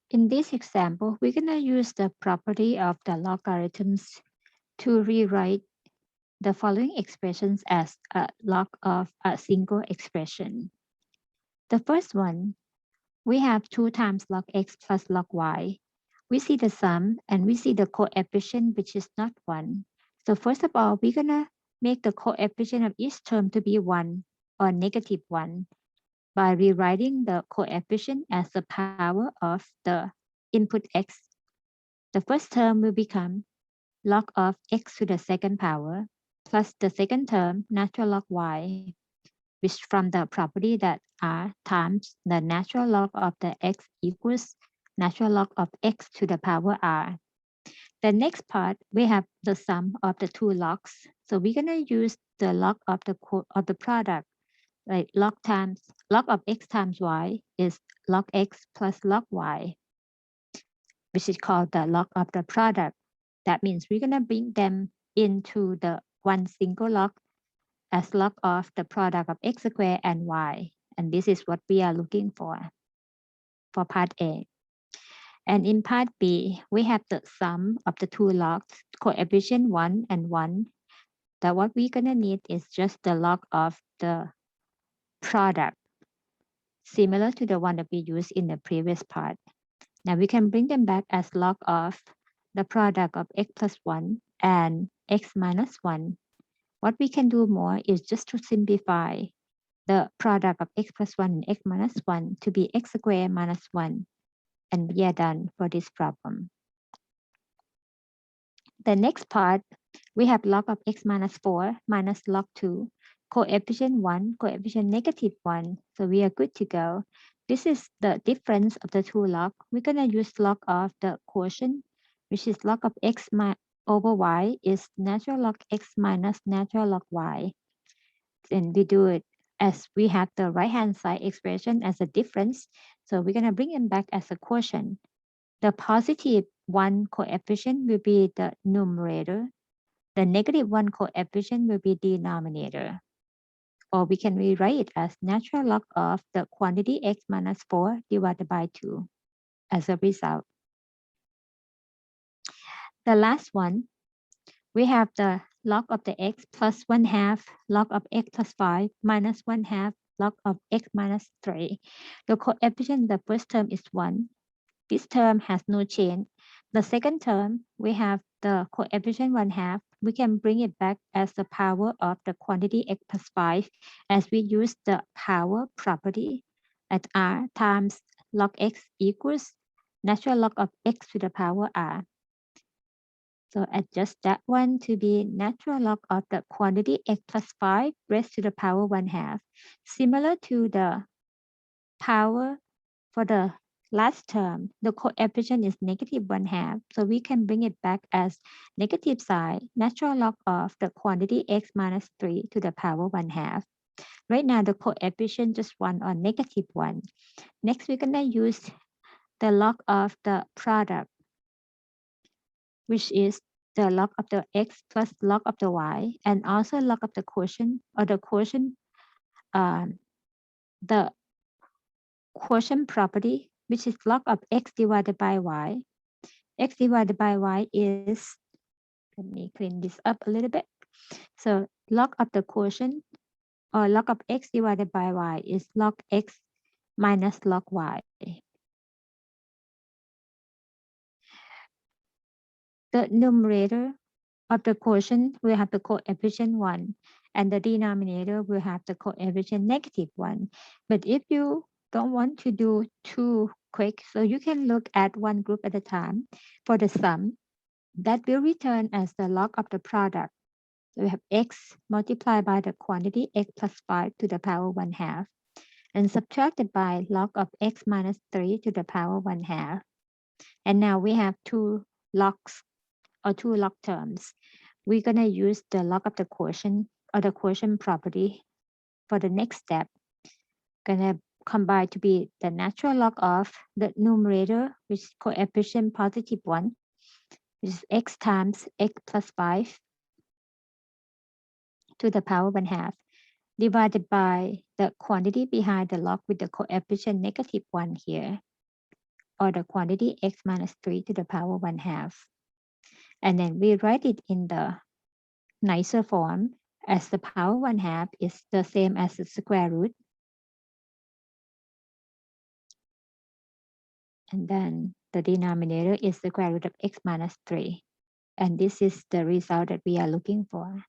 In this example, we're going to use the property of the logarithms to rewrite the following expressions as a log of a single expression. The first one, we have 2 times log x plus log y. We see the sum and we see the coefficient, which is not 1. So first of all, we're going to make the coefficient of each term to be 1 or negative 1 by rewriting the coefficient as the power of the input x. The first term will become log of x to the second power plus the second term natural log y, which from the property that r times the natural log of the x equals natural log of x to the power r. The next part, we have the sum of the two logs. So we're going to use the log of the product, like log of x times y is log x plus log y, which is called the log of the product. That means we're going to bring them into the one single log as log of the product of x squared and y. And this is what we are looking for part A. And in part B, we have the sum of the two logs, coefficient 1 and 1. That what we're going to need is just the log of the product, similar to the one that we used in the previous part. Now we can bring them back as log of the product of x plus 1 and x minus 1. What we can do more is just to simplify the product of x plus 1 and x minus 1 to be x squared minus 1. And we are done for this problem. The next part, we have log of x minus 4 minus log 2, coefficient 1, coefficient negative 1. So we are good to go. This is the difference of the two log. We're going to use log of the quotient, which is log of x over y is natural log x minus natural log y. And we do it as we have the right-hand side expression as a difference. So we're going to bring it back as a quotient. The positive 1 coefficient will be the numerator. The negative 1 coefficient will be denominator. Or we can rewrite it as natural log of the quantity x minus 4 divided by 2 as a result. The last one, we have the log of the x plus 1/2 log of x plus 5 minus 1/2 log of x minus 3. The coefficient in the first term is 1. This term has no change. The second term, we have the coefficient 1/2. We can bring it back as the power of the quantity x plus 5 as we use the power property at r times log x equals natural log of x to the power r. So adjust that one to be natural log of the quantity x plus 5 raised to the power 1/2. Similar to the power for the last term, the coefficient is negative 1/2. So we can bring it back as negative side, natural log of the quantity x minus 3 to the power 1/2. Right now, the coefficient just 1 or negative 1. Next, we're going to use the log of the product, which is the log of the x plus log of the y, and also log of the quotient or the quotient property, which is log of x divided by y. X divided by y is, let me clean this up a little bit. So log of the quotient or log of x divided by y is log x minus log y. The numerator of the quotient will have the coefficient 1, and the denominator will have the coefficient negative 1. But if you don't want to do too quick, so you can look at one group at a time for the sum that will return as the log of the product. So we have x multiplied by the quantity x plus 5 to the power 1/2 and subtracted by log of x minus 3 to the power 1/2. And now we have two logs or two log terms. We're going to use the log of the quotient or the quotient property for the next step. Going to combine to be the natural log of the numerator, which is coefficient positive 1, which is x times x plus 5 to the power 1/2, divided by the quantity behind the log with the coefficient negative 1 here. or the quantity x minus 3 to the power 1 half. And then we write it in the nicer form as the power 1 half is the same as the square root. And then the denominator is the square root of x minus 3. And this is the result that we are looking for.